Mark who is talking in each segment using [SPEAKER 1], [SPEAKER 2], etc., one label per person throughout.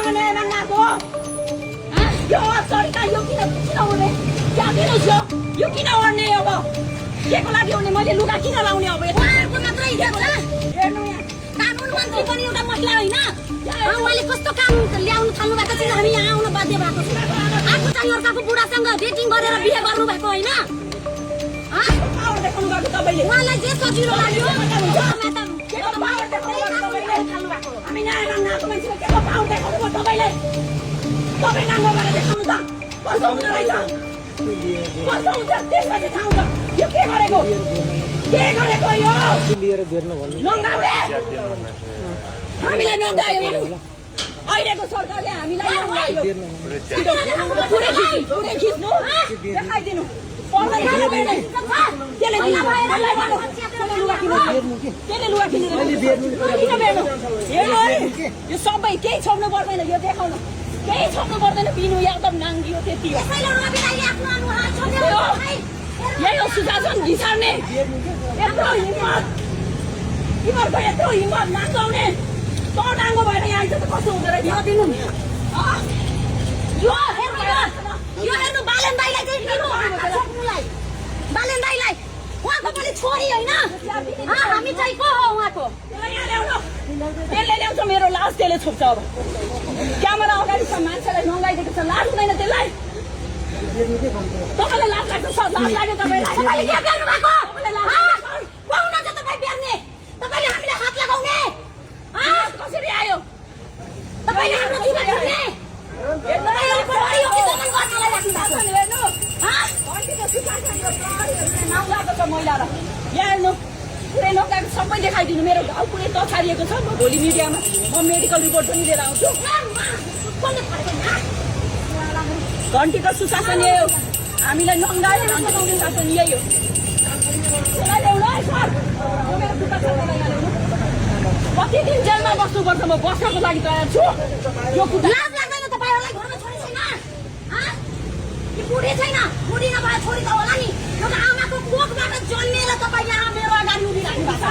[SPEAKER 1] तपाईँसँग न्याय माग्न आएको यो चरिता यो किन हुने क्या दिनुहोस् यो किन ओर्ने अब केको लागि हुने मैले लुगा किन लाउने अब उहाँहरूको मात्रै हेर्नु यहाँ कानुन मन्त्री पनि एउटा महिला होइन उहाँले कस्तो कानुन ल्याउनु थाल्नु भएको छ हामी यहाँ आउन बाध्य भएको छ आफू चाहिँ अर्काको बुढासँग डेटिङ गरेर बिहे गर्नु भएको होइन उहाँलाई जे सजिलो लाग्यो हामी न्याय माग्न आएको मान्छेले के को पाउँ देखाउनु भयो तपाईँले तपाईँ नाङ्गो गरेर देखाउनु त कस्तो हुँदो रहेछ कस्तो हुन्छ त्यसपछि थाहा हुन्छ यो के गरेको यो नङ्गाउने हामीलाई नङ्गायो अहिलेको सरकारले हामीलाई नङ्गायो पुरै खिच्नु देखाइदिनु यो सबै केही छोड्नु पर्दैन यो देखाउनु केही छोड्नु पर्दैन बिनु एकदम नाङ्गियो त्यति हो यही हो सुशासन घिसार्ने यत्रो हिम्मत तिमीहरूको यत्रो हिम्मत नाङ्गाउने त नाङ्गो भएर यहाँ आइज त कस्तो हुँदो रहेछ दिनु यो हेर्नु बालेन दाइलाई चाहिँ दिनु बालेन दाइलाई उहाँको पनि छोरी होइन हामी चाहिँ को हो उहाँको त्यसले ल्याउँछ मेरो लास त्यसले छोप्छ अब क्यामेरा अगाडि छ मान्छेलाई नङ्गाइदिएको छ लाज हुँदैन त्यसलाई तपाईँलाई लाज लाग्छ लाज लाग्यो तपाईँलाई के गर्नु भएको को हुनुहुन्छ तपाईँ बिहान्ने तपाईँले हामीलाई हात लगाउने कसरी आयो तपाईँले हाम्रो जीवन छुट्ने सबै देखाइदिनु मेरो घाउ पुरै तछारिएको छ म भोलि मिडियामा म मेडिकल रिपोर्ट पनि लिएर आउँछु घन्टीको सुशासन यही हो हामीलाई नङ्गायो घन्टीको सुशासन यही हो कति दिन जेलमा बस्नुपर्छ म बस्नको लागि तयार छु यो लाज लाग्दैन तपाईँहरूलाई घरमा छोरी छैन बुढी छैन बुढी नभए छोरी त होला नि एउटा आमाको कोखबाट जन्मेर तपाईँ यहाँ मेरो अगाडि उभिराख्नु भएको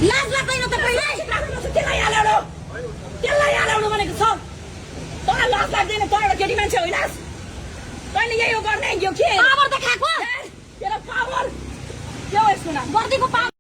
[SPEAKER 1] लाज लाग्दैन तपाईँलाई त्यसलाई यहाँ ल्याउनु भनेको छ तँलाई लाज लाग्दैन तँ एउटा केटी मान्छे होइनस् तैँले यही हो गर्ने यो के पावर देखाएको तेरो पावर के हो यसको नाम गर्दीको पावर